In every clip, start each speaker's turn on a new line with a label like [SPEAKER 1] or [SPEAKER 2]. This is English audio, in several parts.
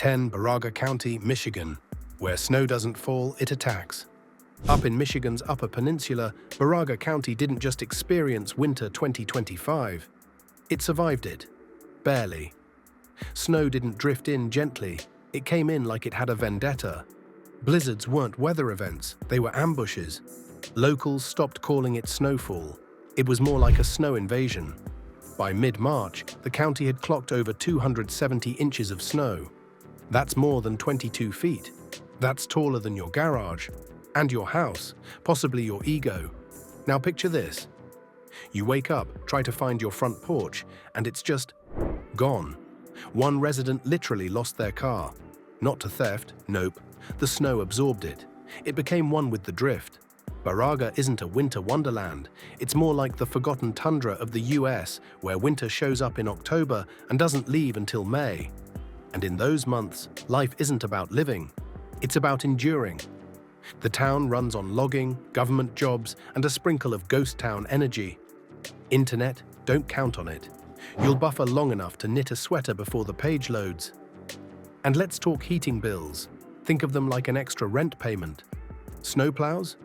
[SPEAKER 1] 10. Baraga County, Michigan. Where snow doesn't fall, it attacks. Up in Michigan's Upper Peninsula, Baraga County didn't just experience winter 2025. It survived it. Barely. Snow didn't drift in gently. It came in like it had a vendetta. Blizzards weren't weather events, they were ambushes. Locals stopped calling it snowfall. It was more like a snow invasion. By mid-March, the county had clocked over 270 inches of snow. That's more than 22 feet. That's taller than your garage. And your house, possibly your ego. Now picture this. You wake up, try to find your front porch, and it's just gone. One resident literally lost their car. Not to theft, nope. The snow absorbed it. It became one with the drift. Baraga isn't a winter wonderland. It's more like the forgotten tundra of the US, where winter shows up in October and doesn't leave until May. And in those months, life isn't about living. It's about enduring. The town runs on logging, government jobs, and a sprinkle of ghost town energy. Internet, don't count on it. You'll buffer long enough to knit a sweater before the page loads. And let's talk heating bills. Think of them like an extra rent payment. Snowplows?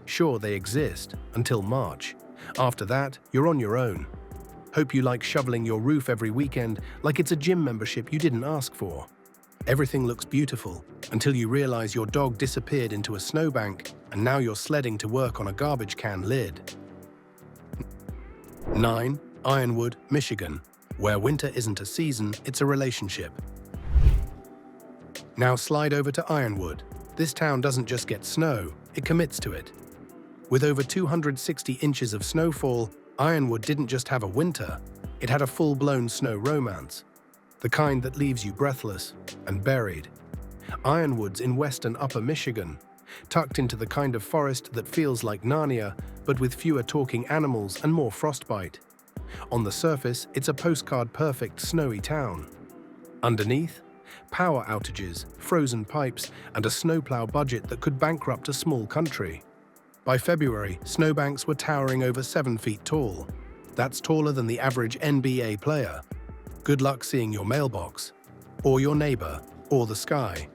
[SPEAKER 1] Sure, they exist, until March. After that, you're on your own. Hope you like shoveling your roof every weekend like it's a gym membership you didn't ask for. Everything looks beautiful, until you realize your dog disappeared into a snowbank and now you're sledding to work on a garbage can lid. 9. Ironwood, Michigan. Where winter isn't a season, it's a relationship. Now slide over to Ironwood. This town doesn't just get snow, it commits to it. With over 260 inches of snowfall, Ironwood didn't just have a winter, it had a full-blown snow romance. The kind that leaves you breathless and buried. Ironwood's in western Upper Michigan, tucked into the kind of forest that feels like Narnia, but with fewer talking animals and more frostbite. On the surface, it's a postcard-perfect snowy town. Underneath, power outages, frozen pipes, and a snowplow budget that could bankrupt a small country. By February, snowbanks were towering over 7 feet tall. That's taller than the average NBA player. Good luck seeing your mailbox, or your neighbor, or the sky.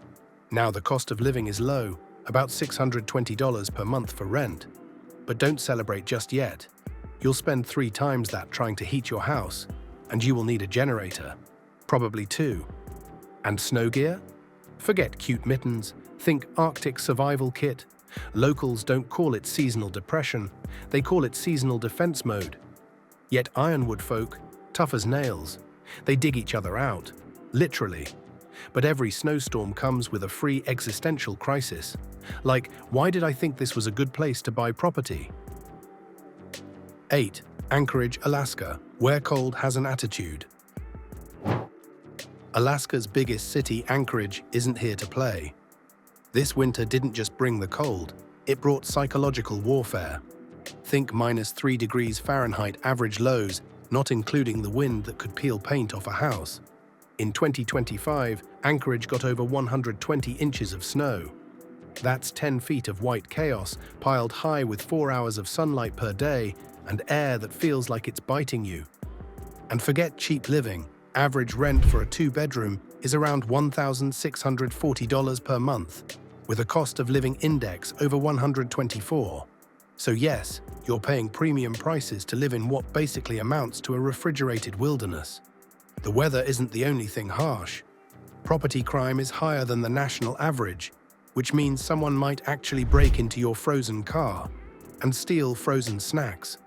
[SPEAKER 1] Now the cost of living is low, about $620 per month for rent. But don't celebrate just yet. You'll spend 3 times that trying to heat your house, and you will need a generator. Probably 2. And snow gear? Forget cute mittens, think Arctic survival kit. Locals don't call it seasonal depression, they call it seasonal defense mode. Yet Ironwood folk, tough as nails, they dig each other out, literally. But every snowstorm comes with a free existential crisis. Like, why did I think this was a good place to buy property? 8. Anchorage, Alaska, where cold has an attitude. Alaska's biggest city, Anchorage, isn't here to play. This winter didn't just bring the cold, it brought psychological warfare. Think -3 degrees Fahrenheit average lows, not including the wind that could peel paint off a house. In 2025, Anchorage got over 120 inches of snow. That's 10 feet of white chaos piled high with 4 hours of sunlight per day and air that feels like it's biting you. And forget cheap living. Average rent for a 2-bedroom is around $1,640 per month, with a cost of living index over 124. So yes, you're paying premium prices to live in what basically amounts to a refrigerated wilderness. The weather isn't the only thing harsh. Property crime is higher than the national average, which means someone might actually break into your frozen car and steal frozen snacks.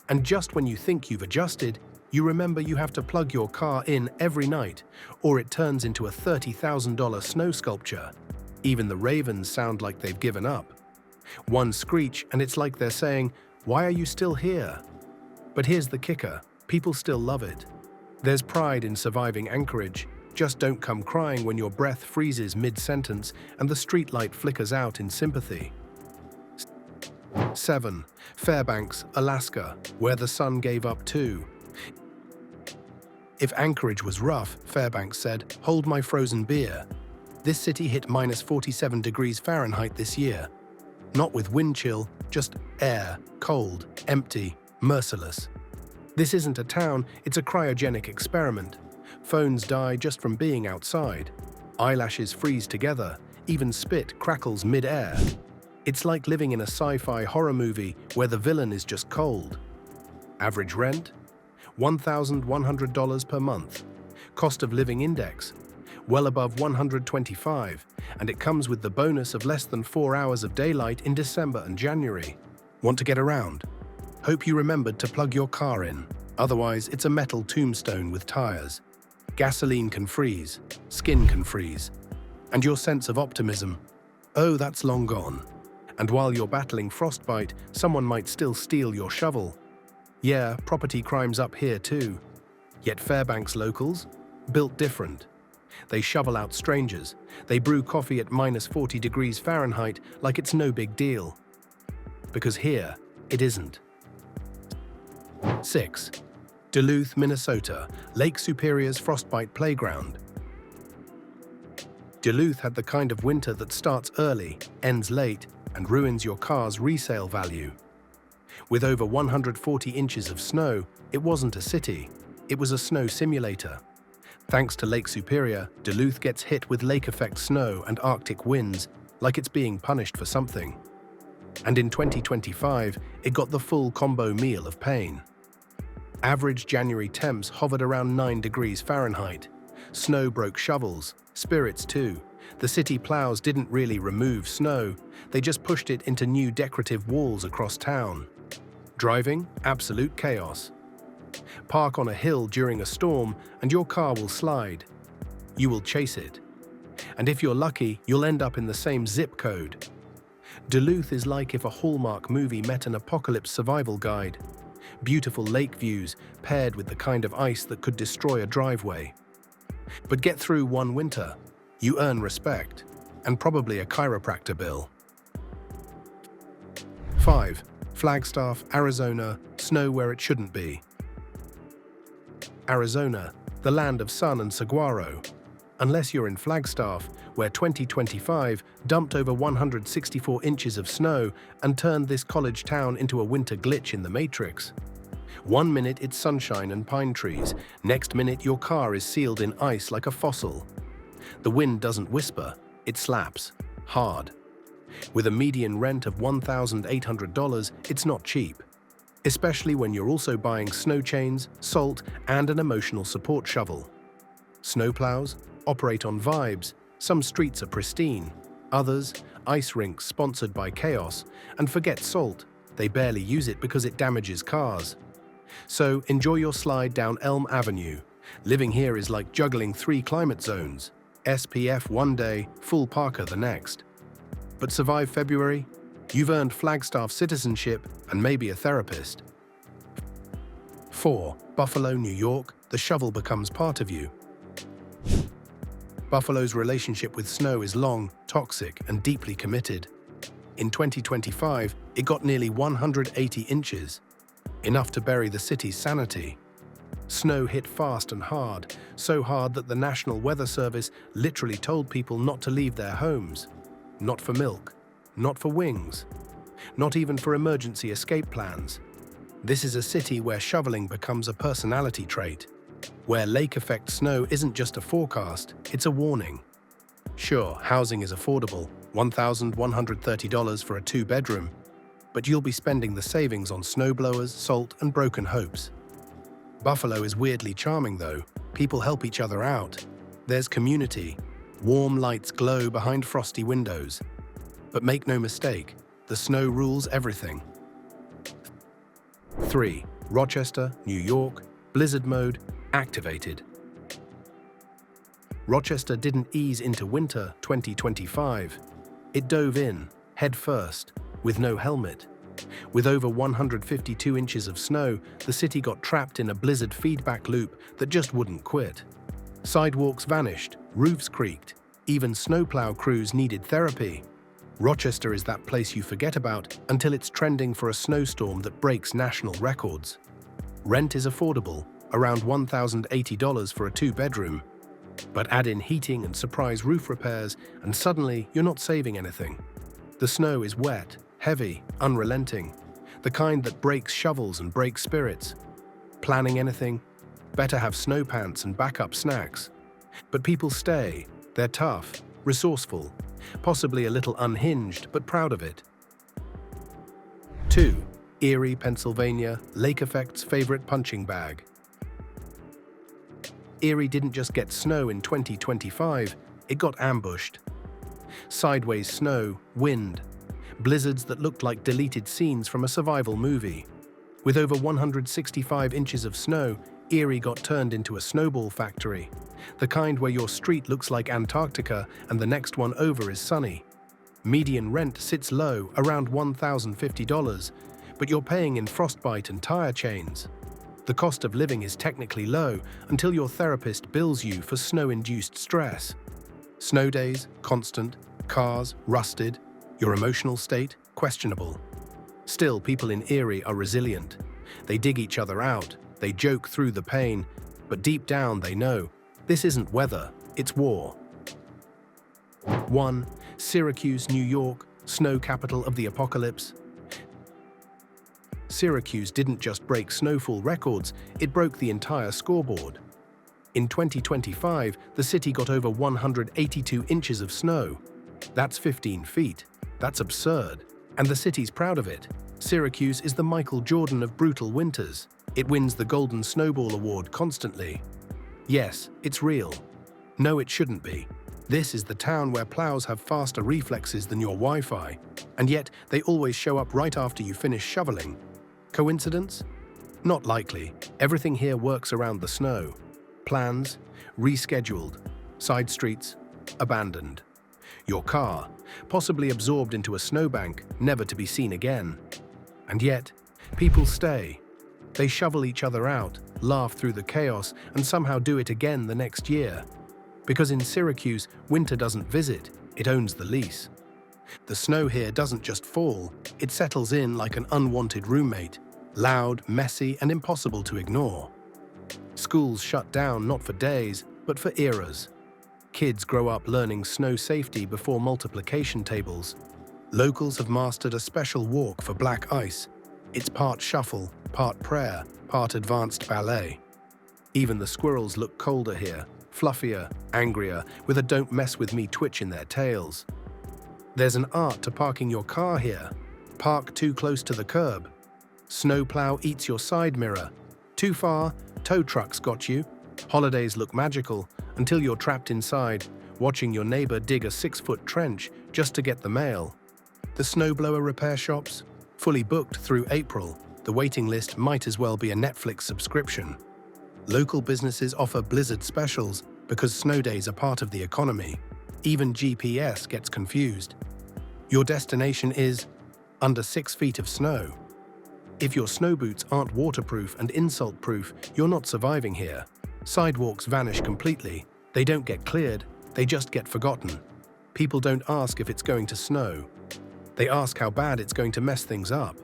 [SPEAKER 1] And just when you think you've adjusted, you remember you have to plug your car in every night, or it turns into a $30,000 snow sculpture. Even the ravens sound like they've given up. One screech and it's like they're saying, "Why are you still here?" But here's the kicker, people still love it. There's pride in surviving Anchorage. Just don't come crying when your breath freezes mid-sentence and the streetlight flickers out in sympathy. 7. Fairbanks, Alaska, where the sun gave up too. If Anchorage was rough, Fairbanks said, "Hold my frozen beer." This city hit -47 degrees Fahrenheit this year. Not with wind chill, just air, cold, empty, merciless. This isn't a town, it's a cryogenic experiment. Phones die just from being outside. Eyelashes freeze together, even spit crackles mid-air. It's like living in a sci-fi horror movie where the villain is just cold. Average rent? $1,100 per month. Cost of living index? Well above 125, and it comes with the bonus of less than 4 hours of daylight in December and January. Want to get around? Hope you remembered to plug your car in. Otherwise, it's a metal tombstone with tires. Gasoline can freeze, skin can freeze, and your sense of optimism, oh, that's long gone. And while you're battling frostbite, someone might still steal your shovel. Yeah, property crime's up here too. Yet Fairbanks locals? Built different. They shovel out strangers. They brew coffee at -40 degrees Fahrenheit like it's no big deal. Because here, it isn't. 6. Duluth, Minnesota, Lake Superior's frostbite playground. Duluth had the kind of winter that starts early, ends late, and ruins your car's resale value. With over 140 inches of snow, it wasn't a city, it was a snow simulator. Thanks to Lake Superior, Duluth gets hit with lake-effect snow and Arctic winds like it's being punished for something. And in 2025, it got the full combo meal of pain. Average January temps hovered around 9 degrees Fahrenheit. Snow broke shovels, spirits too. The city plows didn't really remove snow, they just pushed it into new decorative walls across town. Driving? Absolute chaos. Park on a hill during a storm and your car will slide. You will chase it. And if you're lucky, you'll end up in the same zip code. Duluth is like if a Hallmark movie met an apocalypse survival guide. Beautiful lake views paired with the kind of ice that could destroy a driveway. But get through one winter, you earn respect, and probably a chiropractor bill. 5. Flagstaff, Arizona, snow where it shouldn't be. Arizona, the land of sun and saguaro. Unless you're in Flagstaff, where 2025 dumped over 164 inches of snow and turned this college town into a winter glitch in the Matrix. One minute it's sunshine and pine trees, next minute your car is sealed in ice like a fossil. The wind doesn't whisper, it slaps, hard. With a median rent of $1,800, it's not cheap. Especially when you're also buying snow chains, salt, and an emotional support shovel. Snowplows operate on vibes. Some streets are pristine. Others, ice rinks sponsored by chaos. And forget salt, they barely use it because it damages cars. So enjoy your slide down Elm Avenue. Living here is like juggling 3 climate zones. SPF one day, full Parker the next. But survive February? You've earned Flagstaff citizenship and maybe a therapist. 4. Buffalo, New York, the shovel becomes part of you. Buffalo's relationship with snow is long, toxic, and deeply committed. In 2025, it got nearly 180 inches, enough to bury the city's sanity. Snow hit fast and hard, so hard that the National Weather Service literally told people not to leave their homes. Not for milk, not for wings, not even for emergency escape plans. This is a city where shoveling becomes a personality trait, where lake-effect snow isn't just a forecast, it's a warning. Sure, housing is affordable, $1,130 for a 2-bedroom, but you'll be spending the savings on snowblowers, salt, and broken hopes. Buffalo is weirdly charming though. People help each other out. There's community. Warm lights glow behind frosty windows. But make no mistake, the snow rules everything. 3. Rochester, New York, blizzard mode activated. Rochester didn't ease into winter 2025. It dove in, head first, with no helmet. With over 152 inches of snow, the city got trapped in a blizzard feedback loop that just wouldn't quit. Sidewalks vanished, roofs creaked, even snowplow crews needed therapy. Rochester is that place you forget about until it's trending for a snowstorm that breaks national records. Rent is affordable, around $1,080 for a 2-bedroom. But add in heating and surprise roof repairs, and suddenly you're not saving anything. The snow is wet, heavy, unrelenting, the kind that breaks shovels and breaks spirits. Planning anything? Better have snow pants and backup snacks. But people stay, They're tough, resourceful, possibly a little unhinged, but proud of it. 2. Erie, Pennsylvania, lake effect's favorite punching bag. Erie didn't just get snow in 2025, it got ambushed. Sideways snow, wind, blizzards that looked like deleted scenes from a survival movie. With over 165 inches of snow, Erie got turned into a snowball factory, the kind where your street looks like Antarctica and the next one over is sunny. Median rent sits low, around $1,050, but you're paying in frostbite and tire chains. The cost of living is technically low until your therapist bills you for snow-induced stress. Snow days, constant, cars, rusted, your emotional state, questionable. Still, people in Erie are resilient. They dig each other out, they joke through the pain, but deep down they know, this isn't weather, it's war. 1. Syracuse, New York, snow capital of the apocalypse. Syracuse didn't just break snowfall records, it broke the entire scoreboard. In 2025, the city got over 182 inches of snow. That's 15 feet. That's absurd. And the city's proud of it. Syracuse is the Michael Jordan of brutal winters. It wins the Golden Snowball Award constantly. Yes, it's real. No, it shouldn't be. This is the town where plows have faster reflexes than your Wi-Fi, and yet they always show up right after you finish shoveling. Coincidence? Not likely. Everything here works around the snow. Plans, rescheduled. Side streets, abandoned. Your car, possibly absorbed into a snowbank, never to be seen again. And yet, people stay. They shovel each other out, laugh through the chaos, and somehow do it again the next year. Because in Syracuse, winter doesn't visit, it owns the lease. The snow here doesn't just fall, it settles in like an unwanted roommate, loud, messy, and impossible to ignore. Schools shut down not for days, but for eras. Kids grow up learning snow safety before multiplication tables. Locals have mastered a special walk for black ice. It's part shuffle, part prayer, part advanced ballet. Even the squirrels look colder here, fluffier, angrier, with a "don't mess with me" twitch in their tails. There's an art to parking your car here. Park too close to the curb. Snowplow eats your side mirror. Too far, tow trucks got you. Holidays look magical until you're trapped inside, watching your neighbor dig a 6-foot trench just to get the mail. The snowblower repair shops? Fully booked through April. The waiting list might as well be a Netflix subscription. Local businesses offer blizzard specials because snow days are part of the economy. Even GPS gets confused. Your destination is under 6 feet of snow. If your snow boots aren't waterproof and insult-proof, you're not surviving here. Sidewalks vanish completely. They don't get cleared, they just get forgotten. People don't ask if it's going to snow. They ask how bad it's going to mess things up.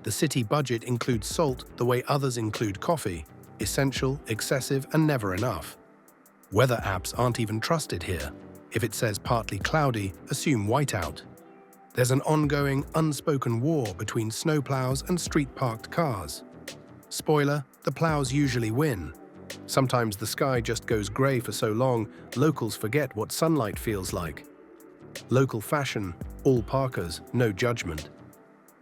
[SPEAKER 1] The city budget includes salt the way others include coffee. Essential, excessive, and never enough. Weather apps aren't even trusted here. If it says partly cloudy, assume whiteout. There's an ongoing, unspoken war between snowplows and street-parked cars. Spoiler, the plows usually win. Sometimes the sky just goes grey for so long, locals forget what sunlight feels like. Local fashion, all parkers, no judgment.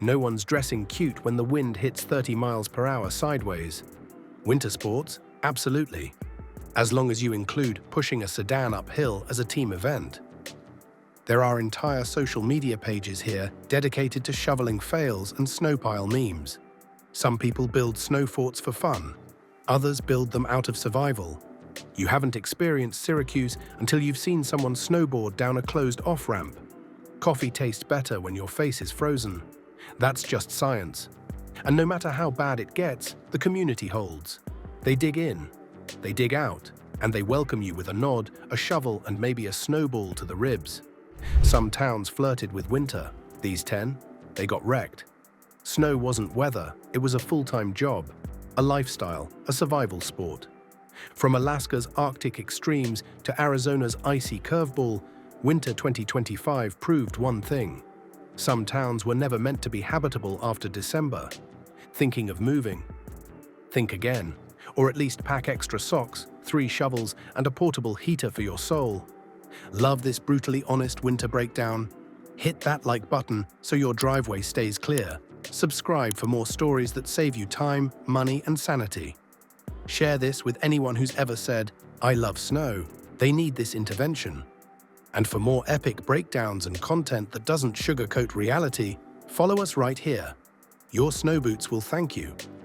[SPEAKER 1] No one's dressing cute when the wind hits 30 miles per hour sideways. Winter sports? Absolutely. As long as you include pushing a sedan uphill as a team event. There are entire social media pages here dedicated to shoveling fails and snowpile memes. Some people build snow forts for fun. Others build them out of survival. You haven't experienced Syracuse until you've seen someone snowboard down a closed off-ramp. Coffee tastes better when your face is frozen. That's just science. And no matter how bad it gets, the community holds. They dig in, they dig out, and they welcome you with a nod, a shovel, and maybe a snowball to the ribs. Some towns flirted with winter. These 10, they got wrecked. Snow wasn't weather, it was a full-time job, a lifestyle, a survival sport. From Alaska's Arctic extremes to Arizona's icy curveball, winter 2025 proved one thing. Some towns were never meant to be habitable after December. Thinking of moving? Think again. Or at least pack extra socks, 3 shovels, and a portable heater for your soul. Love this brutally honest winter breakdown? Hit that like button so your driveway stays clear. Subscribe for more stories that save you time, money, and sanity. Share this with anyone who's ever said, "I love snow." They need this intervention. And for more epic breakdowns and content that doesn't sugarcoat reality, follow us right here. Your snow boots will thank you.